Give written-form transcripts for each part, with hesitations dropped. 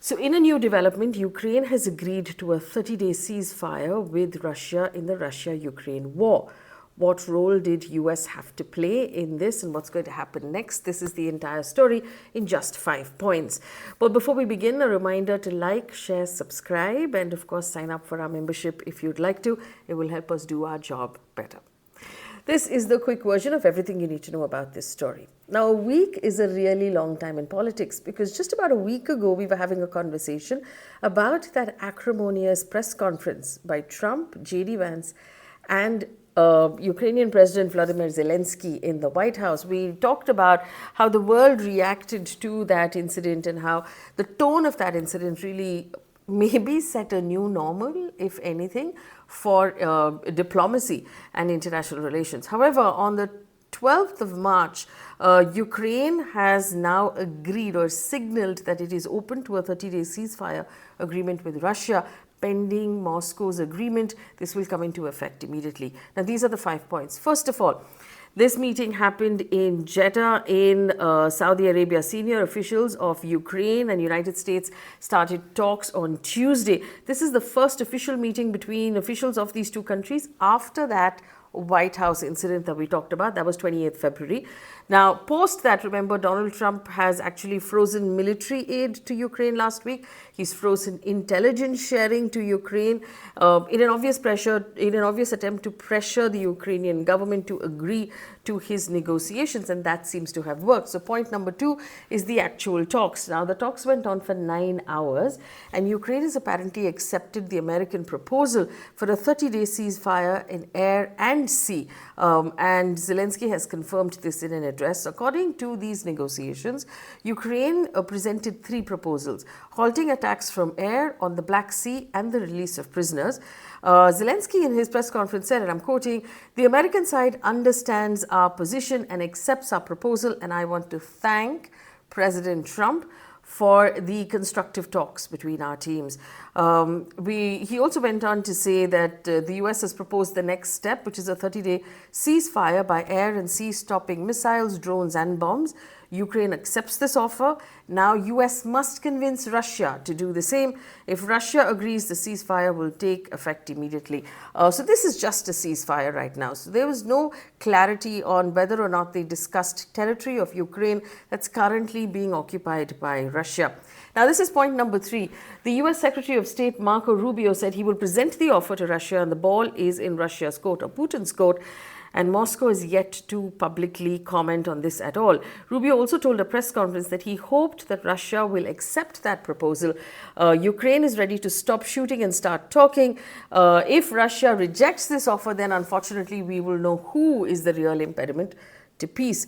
So in a new development, Ukraine has agreed to a 30-day ceasefire with Russia in the Russia-Ukraine war. What role did US have to play in this and what's going to happen next? This is the entire story in just 5 points. But before we begin, a reminder to like, share, subscribe, and of course sign up for our membership if you'd like to. It will help us do our job better. This is the quick version of everything you need to know about this story. Now, a week is a really long time in politics because just about a week ago, we were having a conversation about that acrimonious press conference by Trump, J.D. Vance, and Ukrainian President Vladimir Zelensky in the White House. We talked about how the world reacted to that incident and how the tone of that incident really maybe set a new normal, if anything, for diplomacy and international relations. However, on the 12th of March, Ukraine has now agreed or signaled that it is open to a 30-day ceasefire agreement with Russia. Pending Moscow's agreement, this will come into effect immediately. Now, these are the 5 points. First of all, this meeting happened in Jeddah in Saudi Arabia. Senior officials of Ukraine and United States started talks on Tuesday. This is the first official meeting between officials of these two countries after that White House incident that we talked about. That was 28th February. Now, post that, remember, Donald Trump has actually frozen military aid to Ukraine last week. He's frozen intelligence sharing to Ukraine in an obvious attempt to pressure the Ukrainian government to agree to his negotiations, and that seems to have worked. So point number 2 is the actual talks. Now, the talks went on for 9 hours, and Ukraine has apparently accepted the American proposal for a 30-day ceasefire in air and sea. And Zelensky has confirmed this in an address. According to these negotiations, Ukraine presented 3 proposals: halting attacks from air on the Black Sea and the release of prisoners. Zelensky in his press conference said, and I'm quoting, "The American side understands our position and accepts our proposal, and I want to thank President Trump for the constructive talks between our teams." He also went on to say that the US has proposed the next step, which is a 30-day ceasefire by air and sea, stopping missiles, drones, and bombs. Ukraine accepts this offer. Now, US must convince Russia to do the same. If Russia agrees, the ceasefire will take effect immediately. So this is just a ceasefire right now. So there was no clarity on whether or not they discussed territory of Ukraine that's currently being occupied by Russia. Now, this is point number 3. The US Secretary of State Marco Rubio said he will present the offer to Russia, and the ball is in Russia's court, or Putin's court. And Moscow is yet to publicly comment on this at all. Rubio also told a press conference that he hoped that Russia will accept that proposal. Ukraine is ready to stop shooting and start talking. If Russia rejects this offer, then unfortunately we will know who is the real impediment to peace.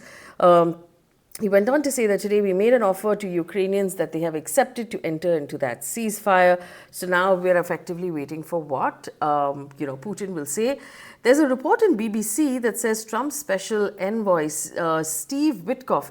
He went on to say that today we made an offer to Ukrainians that they have accepted to enter into that ceasefire. So now we're effectively waiting for what Putin will say. There's a report in BBC that says Trump's special envoy, Steve Witkoff,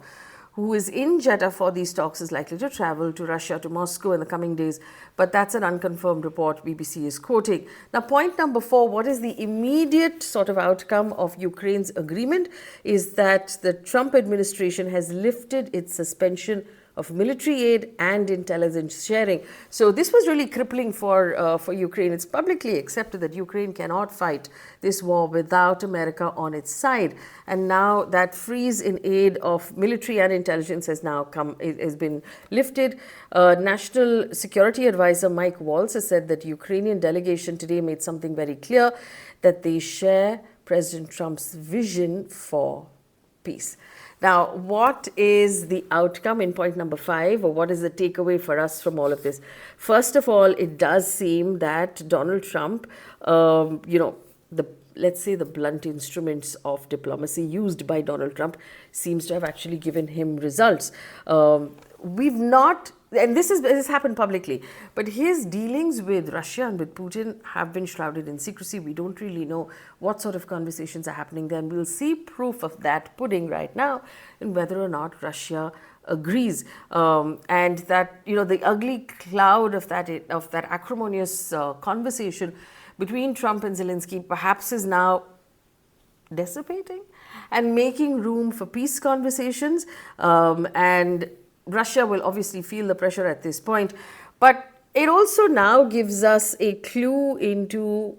who is in Jeddah for these talks, is likely to travel to Russia, to Moscow in the coming days. But that's an unconfirmed report BBC is quoting. Now, point number 4, what is the immediate sort of outcome of Ukraine's agreement is that the Trump administration has lifted its suspension of military aid and intelligence sharing. So this was really crippling for Ukraine. It's publicly accepted that Ukraine cannot fight this war without America on its side. And now that freeze in aid of military and intelligence has been lifted. National Security Advisor Mike Waltz has said that Ukrainian delegation today made something very clear, that they share President Trump's vision for peace. Now, what is the outcome in point number 5, or what is the takeaway for us from all of this? First of all, it does seem that Donald Trump, let's say the blunt instruments of diplomacy used by Donald Trump seems to have actually given him results. And this has happened publicly, but his dealings with Russia and with Putin have been shrouded in secrecy. We don't really know what sort of conversations are happening there, and we'll see proof of that pudding right now in whether or not Russia agrees. And that, the ugly cloud of that acrimonious conversation between Trump and Zelensky perhaps is now dissipating and making room for peace conversations. And Russia will obviously feel the pressure at this point, but it also now gives us a clue into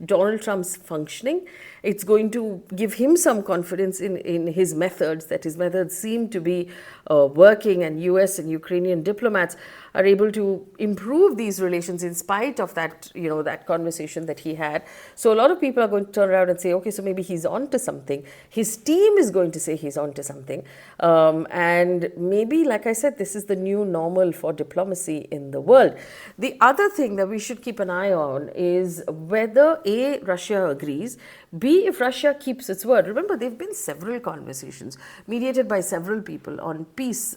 Donald Trump's functioning. It's going to give him some confidence in his methods, that his methods seem to be working, and US and Ukrainian diplomats are able to improve these relations in spite of that, that conversation that he had. So a lot of people are going to turn around and say, okay, so maybe he's on to something. His team is going to say he's on to something. And maybe, like I said, this is the new normal for diplomacy in the world. The other thing that we should keep an eye on is whether A, Russia agrees, B, if Russia keeps its word. Remember, there have been several conversations mediated by several people on peace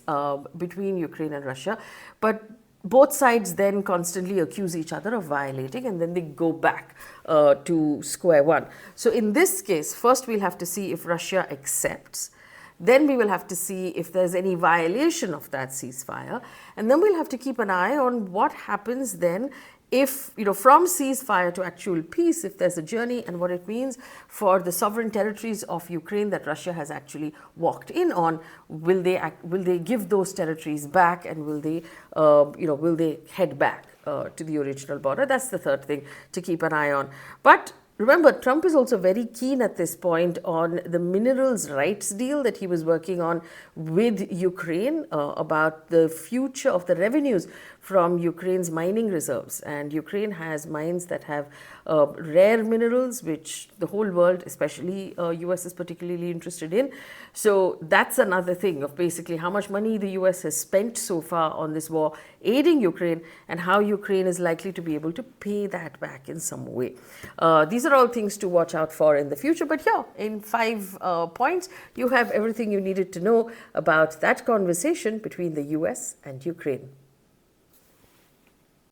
between Ukraine and Russia, but both sides then constantly accuse each other of violating, and then they go back to square one. So in this case, first we'll have to see if Russia accepts. Then we will have to see if there's any violation of that ceasefire. And then we'll have to keep an eye on what happens then if, from ceasefire to actual peace, if there's a journey, and what it means for the sovereign territories of Ukraine that Russia has actually walked in on. Will they give those territories back, and will they head back to the original border? That's the third thing to keep an eye on. But remember, Trump is also very keen at this point on the minerals rights deal that he was working on with Ukraine about the future of the revenues from Ukraine's mining reserves. And Ukraine has mines that have rare minerals, which the whole world, especially US, is particularly interested in. So that's another thing of basically how much money the US has spent so far on this war aiding Ukraine, and how Ukraine is likely to be able to pay that back in some way. These are all things to watch out for in the future. But yeah, in 5 points, you have everything you needed to know about that conversation between the US and Ukraine.